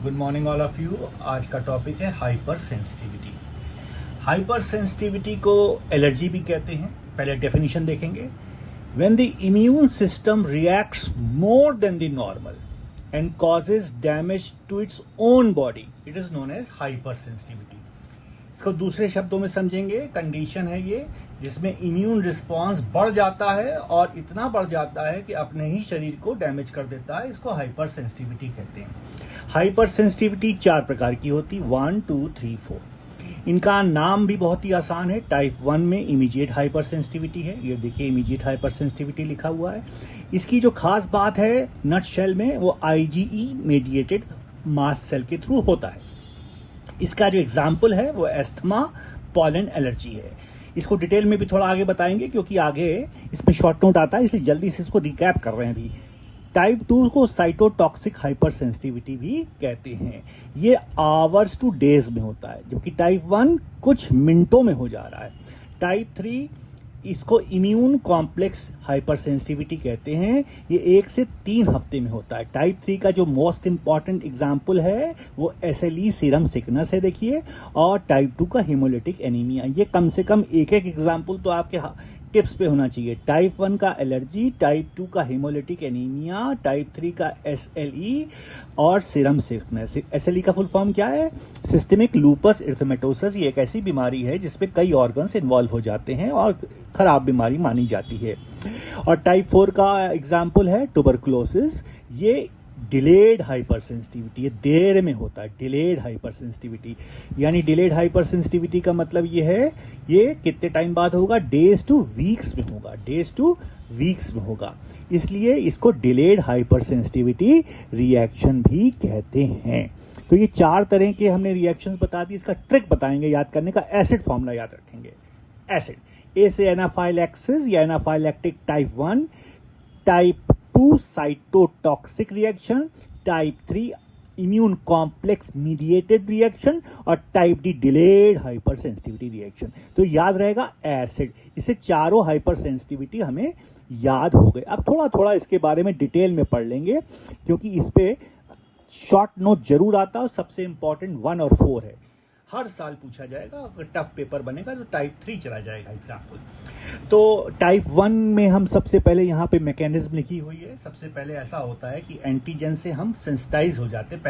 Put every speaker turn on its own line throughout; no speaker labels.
Good morning all of you. आज का topic है हाइपर सेंसिटिविटी। हाइपर सेंसिटिविटी को एलर्जी भी कहते हैं। पहले डेफिनेशन देखेंगे। When the immune system reacts more than the normal and causes damage to its own body, it is known as hypersensitivity. इसको दूसरे शब्दों में समझेंगे, कंडीशन है ये जिसमें इम्यून रिस्पांस बढ़ जाता है और इतना बढ़ जाता है कि अपने ही शरीर को डैमेज कर देता है। इसको हाइपर सेंसिटिविटी कहते हैं। हाइपर सेंसिटिविटी 4 प्रकार की होती, 1, 2, 3, 4। इनका नाम भी बहुत ही आसान है। टाइप 1 में इमीडिएट हाइपर सेंसिटिविटी है। ये देखिए इमीडिएट हाइपर सेंसिटिविटी लिखा हुआ है। इसकी जो खास बात है नट शेल में, वो आईजीई मेडिएटेड मास्ट सेल के थ्रू होता है। इसका जो एग्जाम्पल है वो एस्थमा, पॉलन एलर्जी है। इसको डिटेल में भी थोड़ा आगे बताएंगे क्योंकि आगे इसमें शॉर्ट नोट आता है, इसलिए जल्दी से इसको रिकैप कर रहे हैं अभी। टाइप 2 को साइटोटॉक्सिक हाइपर सेंसिटिविटी भी कहते हैं। ये आवर्स टू डेज में होता है, जबकि टाइप 1 कुछ मिनटों में हो जा रहा है। टाइप 3 इसको इम्यून कॉम्प्लेक्स हाइपर सेंसिटिविटी कहते हैं। ये 1 से 3 हफ्ते में होता है। टाइप 3 का जो मोस्ट इंपॉर्टेंट एग्जाम्पल है वो SLE सीरम सिकनेस है, देखिए, और टाइप 2 का हेमोलिटिक एनीमिया। ये कम से कम एक एग्जाम्पल तो आपके टिप्स पे होना चाहिए। टाइप 1 का एलर्जी, टाइप 2 का हेमोलिटिक एनीमिया, टाइप 3 का SLE और सीरम सिकनेस। SLE का फुल फॉर्म क्या है? Systemic lupus erythematosus. ये एक ऐसी बीमारी है जिसमें कई ऑर्गन्स इन्वॉल्व हो जाते हैं और खराब बीमारी मानी जाती है। और टाइप 4 का एग्जाम्पल है ट्यूबरकुलोसिस। ये डिलेड हाइपर सेंसिटिविटी, ये देर में होता है। डिलेड हाइपर सेंसिटिविटी यानी डिलेड हाइपर सेंसिटिविटी का मतलब ये है ये कितने टाइम बाद होगा? डेज टू वीक्स में होगा। डेज टू वीक्स में होगा, इसलिए इसको डिलेड हाइपर सेंसिटिविटी रिएक्शन भी कहते हैं। तो ये 4 तरह के हमने रिएक्शंस बता दी। इसका ट्रिक बताएंगे याद करने का। एसिड फॉर्मूला याद रखेंगे। एसिड, ए से एनाफाइलैक्सिस या anaphylactic type 1, type 2 cytotoxic reaction, type 3 immune complex mediated reaction और type D delayed hypersensitivity reaction. तो याद रहेगा एसिड। इससे चारों हाइपर सेंसिटिविटी हमें याद हो गए। अब थोड़ा थोड़ा इसके बारे में डिटेल में पढ़ लेंगे क्योंकि इस पे शॉर्ट नोट जरूर आता है। सबसे इंपॉर्टेंट 1 और 4 है, हर साल पूछा जाएगा। अगर टफ पेपर बनेगा तो टाइप 3 चला जाएगा एग्जाम्पल। तो टाइप 1 में हम सबसे पहले यहाँ पे मैकेनिज्म लिखी हुई है। सबसे पहले ऐसा होता है कि एंटीजन से हम सेंसिटाइज हो जाते हैं।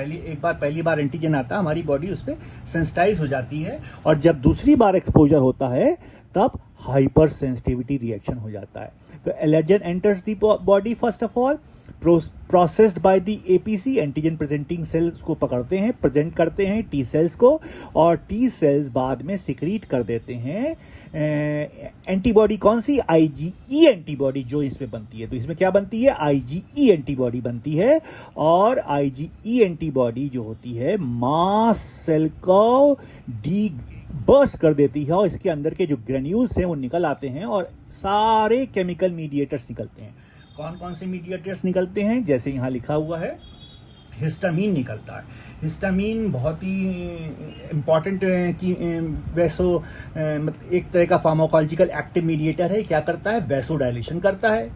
पहली बार एंटीजन आता है, हमारी बॉडी उस पर सेंसिटाइज हो जाती है, और जब दूसरी बार एक्सपोजर होता है तब हाइपर सेंसिटिविटी रिएक्शन हो जाता है। तो allergen enters the body first of all, processed by the APC, antigen presenting sales को पकड़ते हैं, प्रेजेंट करते हैं टी सेल्स को, और टी सेल्स बाद में सिक्रीट कर देते हैं एंटीबॉडी। कौन सी? आईजीई एंटीबॉडी जो इसमें बनती है। तो इसमें क्या बनती है? आईजीई एंटीबॉडी बनती है। और आईजीई एंटीबॉडी जो होती है मास सेल को डी बर्स्ट कर देती है और इसके अंदर के जो ग्रेन्यूल्स हैं वो निकल आते हैं और सारे केमिकल मीडिएटर्स निकलते हैं। कौन कौन से मीडिएटर्स निकलते हैं? जैसे यहां लिखा हुआ है, हिस्टामीन निकलता है। हिस्टामीन बहुत ही इंपॉर्टेंट कि एक तरह का फार्माकोलॉजिकल एक्टिव मीडिएटर है। क्या करता है? वैसोडाइलेशन करता है,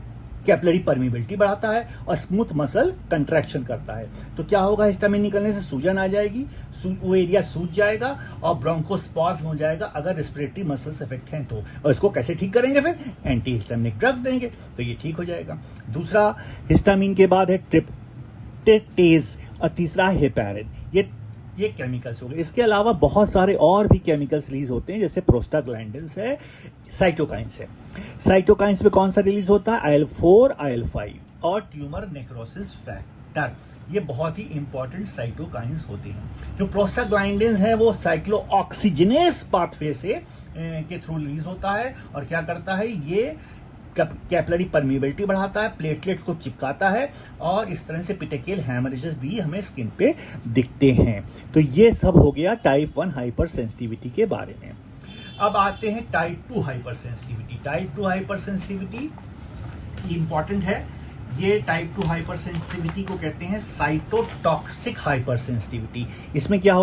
कैपिलरी परमिबिलिटी बढ़ाता है और स्मूथ मसल कंट्रैक्शन करता है। तो क्या होगा? हिस्टामीन निकलने से सूजन आ जाएगी, वो एरिया सूज जाएगा और ब्रोंकोस्पाज्म हो जाएगा अगर रेस्पिरेटरी मसल्स इफेक्ट हैं तो। और इसको कैसे ठीक करेंगे? फिर एंटी हिस्टामिनिक ड्रग्स देंगे तो ये ठीक हो जाएगा। दूसरा हिस्टामीन के बाद है ट्रिप्टेटेज और तीसरा है हेपेरिन। ये केमिकल्स हो गए। इसके अलावा बहुत सारे और भी केमिकल्स रिलीज होते हैं, जैसे प्रोस्टाग्लैंडिन्स है, साइटोकाइंस है। साइटोकाइंस में कौन सा रिलीज होता है? IL-4, IL-5 और ट्यूमर नेक्रोसिस फैक्टर। ये बहुत ही इंपॉर्टेंट साइटोकाइंस होते हैं। जो प्रोस्टाग्लैंडिन्स है वो साइक्लोऑक्सीजिनेस पाथवे से के थ्रू रिलीज होता है और क्या करता है? ये कैपिलरी परमिबिलिटी बढ़ाता है, प्लेटलेट्स को चिपकाता है और इस तरह से पिटेकियल हैमरेजेस भी हमें स्किन पे दिखते हैं। तो ये सब हो गया टाइप 1 हाइपर सेंसिटिविटी के बारे में। अब आते हैं type 2 hyper sensitivity. Type 2 hyper sensitivity important है। ये टाइप 2 हाइपर सेंसिटिविटी को कहते हैं साइटोटॉक्सिक हाइपर सेंसिटिविटी। इसमें क्या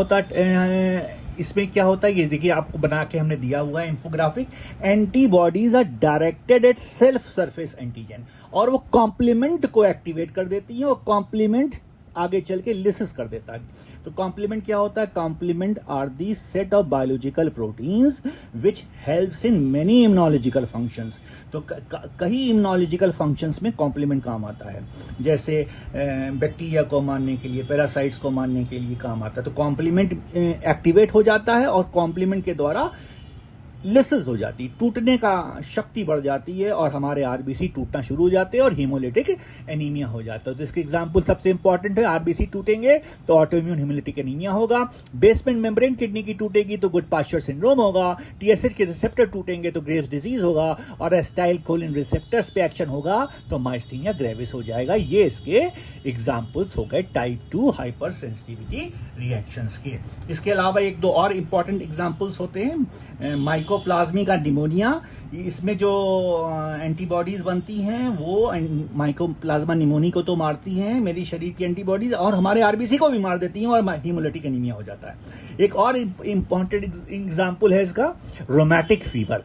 होता है ये देखिए, आपको बना के हमने दिया हुआ है infographic. Antibodies are directed at self surface antigen और वो कॉम्प्लीमेंट को एक्टिवेट कर देती है और कॉम्प्लीमेंट आगे चल के लिसिस कर देता है। तो कॉम्प्लीमेंट क्या होता है? Complement are the set of biological proteins which helps in many immunological functions. तो कई इम्यूनोलॉजिकल फंक्शंस में कॉम्प्लीमेंट काम आता है, जैसे बैक्टीरिया को मारने के लिए, पैरासाइट्स को मारने के लिए काम आता है। तो कॉम्प्लीमेंट एक्टिवेट हो जाता है और कॉम्प्लीमेंट के द्वारा लिसिस हो जाती है, टूटने का शक्ति बढ़ जाती है और हमारे आरबीसी टूटना शुरू हो जाते हैं और हीमोलिटिक एनीमिया हो जाता है। तो इसके एग्जांपल सबसे इंपॉर्टेंट है, आरबीसी टूटेंगे तो ऑटोइम्यून हीमोलिटिक एनीमिया होगा, बेसमेंट मेम्ब्रेन किडनी की टूटेगी तो गुड पास्चर सिंड्रोम होगा, टीएसएच के रिसेप्टर टूटेंगे तो ग्रेव्स डिजीज होगा और एसिटाइलकोलिन रिसेप्टर्स पे एक्शन होगा तो माइस्थीनिया ग्रेविस हो जाएगा। ये इसके एग्जांपल्स हो गए टाइप 2 हाइपर सेंसिटिविटी रिएक्शंस के। इसके अलावा एक दो और इंपॉर्टेंट एग्जांपल्स होते हैं, माइकोप्लाज्मिक निमोनिया। इसमें जो एंटीबॉडीज बनती हैं वो माइकोप्लाज्मा निमोनी को तो मारती हैं मेरी शरीर की एंटीबॉडीज, और हमारे आरबीसी को भी मार देती हैं और हीमोलिटिक एनीमिया हो जाता है। एक और इंपॉर्टेंट एग्जांपल है इसका रोमैटिक फीवर।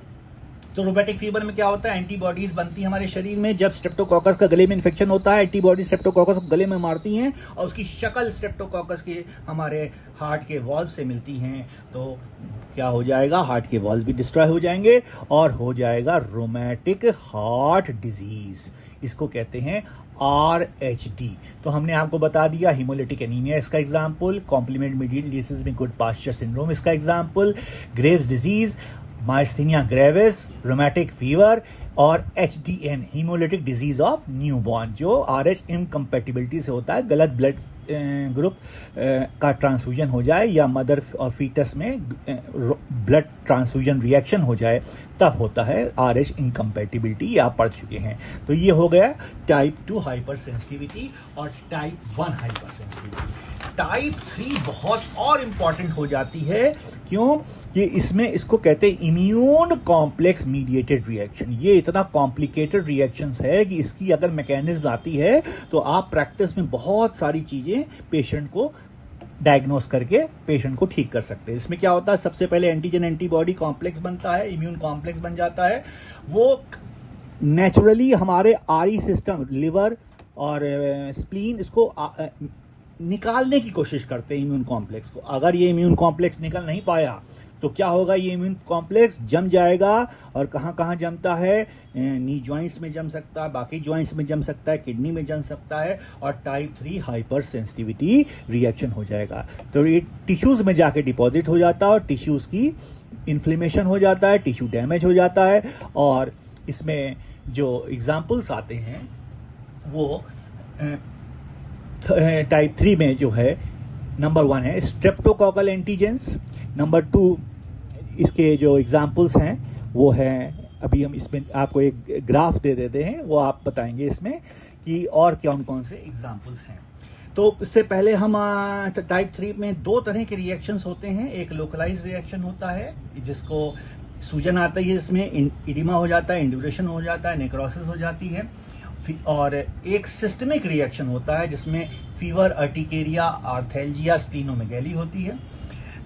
तो रोमैटिक फीवर में क्या होता है? एंटीबॉडीज बनती है हमारे शरीर में। जब स्ट्रेप्टोकोकस का गले में इन्फेक्शन होता है, एंटीबॉडी स्ट्रेप्टोकोकस को गले में मारती हैं और उसकी शक्ल स्ट्रेप्टोकोकस के हमारे हार्ट के वॉल्व से मिलती हैं, तो क्या हो जाएगा? हार्ट के वॉल्व भी डिस्ट्रॉय हो जाएंगे और हो जाएगा रोमैटिक हार्ट डिजीज। इसको कहते हैं RHD। तो हमने आपको बता दिया हीमोलिटिक एनीमिया इसका एग्जाम्पल, कॉम्प्लीमेंट मीडिएटेड लिसिस में गुड पास्चर सिंड्रोम इसका example, Graves disease, myasthenia gravis, rheumatic fever और HDN haemolytic disease of newborn, जो RH इनकम्पैटिबिलिटी से होता है, गलत ब्लड ग्रुप का ट्रांसफ्यूजन हो जाए या मदर और फीटस में ब्लड ट्रांसफ्यूजन रिएक्शन हो जाए तब होता है RH इनकम्पैटिबिलिटी, ये आप पढ़ चुके हैं। तो ये हो गया टाइप 2 हाइपर सेंसिटिविटी और टाइप 1 हाइपर सेंसिटिविटी। टाइप 3 बहुत और इंपॉर्टेंट हो जाती है, क्यों? कि इसमें इसको कहते हैं इम्यून कॉम्प्लेक्स मीडिएटेड रिएक्शन। ये इतना कॉम्प्लिकेटेड रिएक्शंस है कि इसकी अगर मैकेनिज्म आती है तो आप प्रैक्टिस में बहुत सारी चीजें पेशेंट को डायग्नोस करके पेशेंट को ठीक कर सकते हैं। इसमें क्या होता है? सबसे पहले एंटीजन एंटीबॉडी कॉम्प्लेक्स बनता है, इम्यून कॉम्प्लेक्स बन जाता है। वो नेचुरली हमारे आरई सिस्टम, लिवर और स्प्लीन इसको निकालने की कोशिश करते हैं इम्यून कॉम्प्लेक्स को। अगर ये इम्यून कॉम्प्लेक्स निकल नहीं पाया तो क्या होगा? ये इम्यून कॉम्प्लेक्स जम जाएगा और कहां कहां जमता है? नी जॉइंट्स में जम सकता है, बाकी जॉइंट्स में जम सकता है, किडनी में जम सकता है और टाइप 3 हाइपर सेंसिटिविटी रिएक्शन हो जाएगा। तो ये टिश्यूज में जाके डिपॉजिट हो जाता है और टिश्यूज की इन्फ्लेमेशन हो जाता है, टिश्यू डैमेज हो जाता है। और इसमें जो एग्जाम्पल्स आते हैं वो टाइप 3 में जो है नंबर 1 है स्ट्रेप्टोकोकल एंटीजेंस, नंबर 2 इसके जो एग्जाम्पल्स हैं वो है, अभी हम इसमें आपको एक ग्राफ दे देते हैं, वो आप बताएंगे इसमें कि और कौन कौन से एग्जाम्पल्स हैं। तो इससे पहले हम टाइप 3 में 2 तरह के रिएक्शंस होते हैं। एक लोकलाइज रिएक्शन होता है जिसको सूजन आता है, इसमें इडिमा हो जाता है, इंड्यूरेशन हो जाता है, नेक्रोसिस हो जाती है। और एक सिस्टमिक रिएक्शन होता है जिसमें फीवर, अर्टिकेरिया, आर्थेल्जिया, स्प्लीनोमेगैली होती है।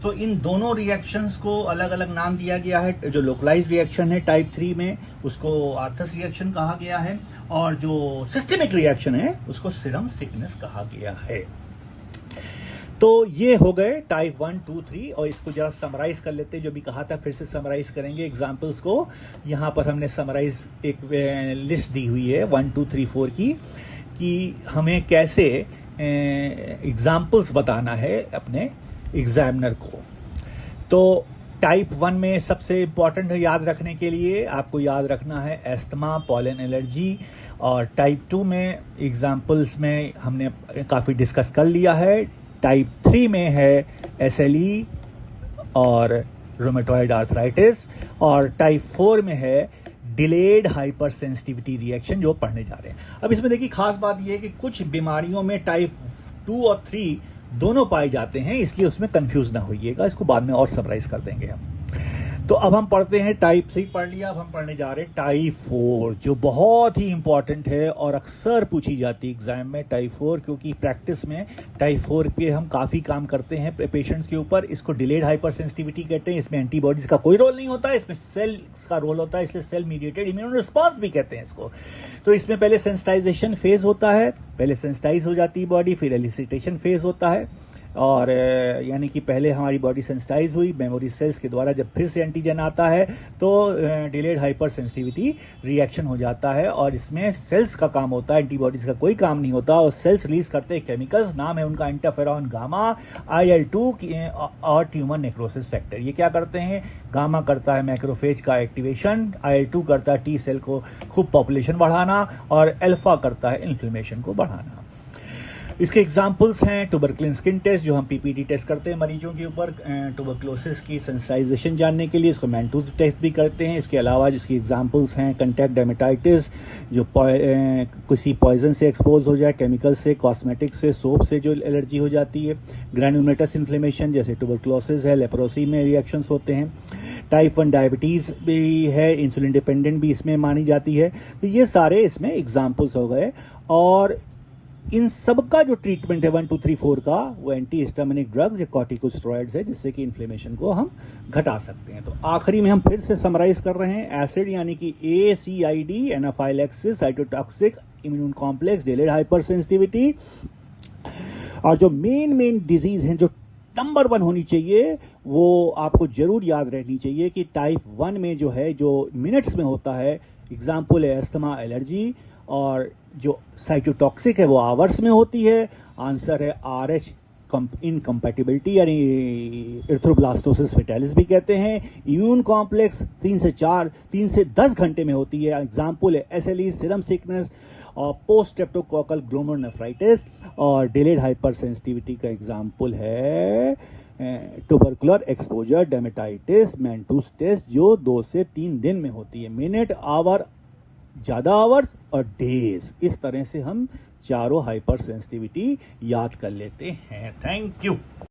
तो इन दोनों रिएक्शंस को अलग अलग नाम दिया गया है। जो लोकलाइज्ड रिएक्शन है टाइप 3 में उसको आर्थस रिएक्शन कहा गया है और जो सिस्टमिक रिएक्शन है उसको सीरम सिकनेस कहा गया है। तो ये हो गए टाइप 1, 2, 3 और इसको जरा समराइज कर लेते हैं। जो भी कहा था फिर से समराइज करेंगे एग्जाम्पल्स को। यहाँ पर हमने समराइज एक लिस्ट दी हुई है 1, 2, 3, 4 की, कि हमें कैसे एग्जाम्पल्स बताना है अपने एग्जामिनर को। तो टाइप 1 में सबसे इंपॉर्टेंट है याद रखने के लिए, आपको याद रखना है एस्थमा, पॉलन एलर्जी। और टाइप 2 में एग्जाम्पल्स में हमने काफ़ी डिस्कस कर लिया है। टाइप 3 में है SLE और रोमेटॉइड आर्थराइटिस और टाइप 4 में है डिलेड हाइपर सेंसिटिविटी रिएक्शन जो पढ़ने जा रहे हैं। अब इसमें देखिए खास बात यह है कि कुछ बीमारियों में टाइप 2 और 3 दोनों पाए जाते हैं, इसलिए उसमें कंफ्यूज ना होइएगा, इसको बाद में और समराइज कर देंगे हम। तो अब हम पढ़ते हैं टाइप 3 पढ़ लिया, अब हम पढ़ने जा रहे हैं टाइप 4 जो बहुत ही इंपॉर्टेंट है और अक्सर पूछी जाती है एग्जाम में टाइप 4, क्योंकि प्रैक्टिस में टाइप 4 पे हम काफ़ी काम करते हैं पेशेंट्स के ऊपर। इसको डिलेड हाइपर सेंसिटिविटी कहते हैं। इसमें एंटीबॉडीज का कोई रोल नहीं होता है, इसमें सेल्स का रोल होता है, इसलिए सेल मीडिएटेड इम्यून रिस्पॉन्स भी कहते हैं इसको। तो इसमें पहले सेंसिटाइजेशन फेज होता है, पहले सेंसिटाइज हो जाती है बॉडी, फिर एलिसिटेशन फेज होता है, और यानी कि पहले हमारी बॉडी सेंसिटाइज हुई मेमोरी सेल्स के द्वारा, जब फिर से एंटीजन आता है तो डिलेड हाइपर सेंसिटिविटी रिएक्शन हो जाता है। और इसमें सेल्स का काम होता है, एंटीबॉडीज का कोई काम नहीं होता। और सेल्स रिलीज करते हैं केमिकल्स, नाम है उनका इंटरफेरॉन गामा, IL-2 और ट्यूमर नेक्रोसिस फैक्टर। ये क्या करते हैं? गामा करता है मैक्रोफेज का एक्टिवेशन, IL-2 करता है टी सेल को खूब पॉपुलेशन बढ़ाना, और अल्फा करता है इन्फ्लेमेशन को बढ़ाना। इसके एग्जाम्पल्स हैं ट्यूबरकुलिन स्किन टेस्ट, जो हम PPT टेस्ट करते हैं मरीजों के ऊपर ट्यूबरकुलोसिस की सेंसिटाइजेशन जानने के लिए, इसको मैंटूज टेस्ट भी करते हैं। इसके अलावा जिसकी एग्जाम्पल्स हैं कंटैक्ट डर्मेटाइटिस, जो किसी पॉइजन से एक्सपोज हो जाए, केमिकल से, कॉस्मेटिक से, सोप से जो एलर्जी हो जाती है। ग्रैनुलोमेटस इन्फ्लेमेशन जैसे ट्यूबरकुलोसिस है, लेप्रोसी में रिएक्शंस होते हैं। टाइप 1 डायबिटीज़ भी है, इंसुलिन डिपेंडेंट भी इसमें मानी जाती है। तो ये सारे इसमें एग्जाम्पल्स हो गए। और इन सब का जो ट्रीटमेंट है 1, 2, 3, 4 का, वो एंटी हिस्टामिनिक ड्रग्स या कॉर्टिकोस्टेरॉइड्स है, जिससे कि इन्फ्लेमेशन को हम घटा सकते हैं। तो आखिरी में हम फिर से समराइज कर रहे हैं। एसिड यानी कि ACID, anaphylaxis, cytotoxic, immune complex, delayed hyper sensitivity. और जो मेन डिजीज हैं, जो नंबर 1 होनी चाहिए, वो आपको जरूर याद रखनी चाहिए कि टाइप 1 में जो है, जो मिनट्स में होता है, एग्जाम्पल है अस्थमा, एलर्जी। और जो साइटोटॉक्सिक है वो आवर्स में होती है। आंसर है RH इनकम्पैटिबिलिटी, यानी एरिथ्रोब्लास्टोसिस फेटालिस भी कहते हैं। इम्यून कॉम्प्लेक्स 3 से 10 घंटे में होती है। एग्जाम्पल है SLE, सीरम सिकनेस और पोस्ट स्ट्रेप्टोकोकल ग्लोमेरुलोनेफ्राइटिस। और डिलेड हाइपर सेंसिटिविटी का एग्जाम्पल है ट्यूबरकुलर एक्सपोजर, डर्मेटाइटिस, मैंटूज टेस्ट, जो 2 से 3 दिन में होती है। मिनट, आवर, ज़्यादा आवर्स और डेज, इस तरह से हम चारों हाइपर सेंसिटिविटी याद कर लेते हैं। Thank you.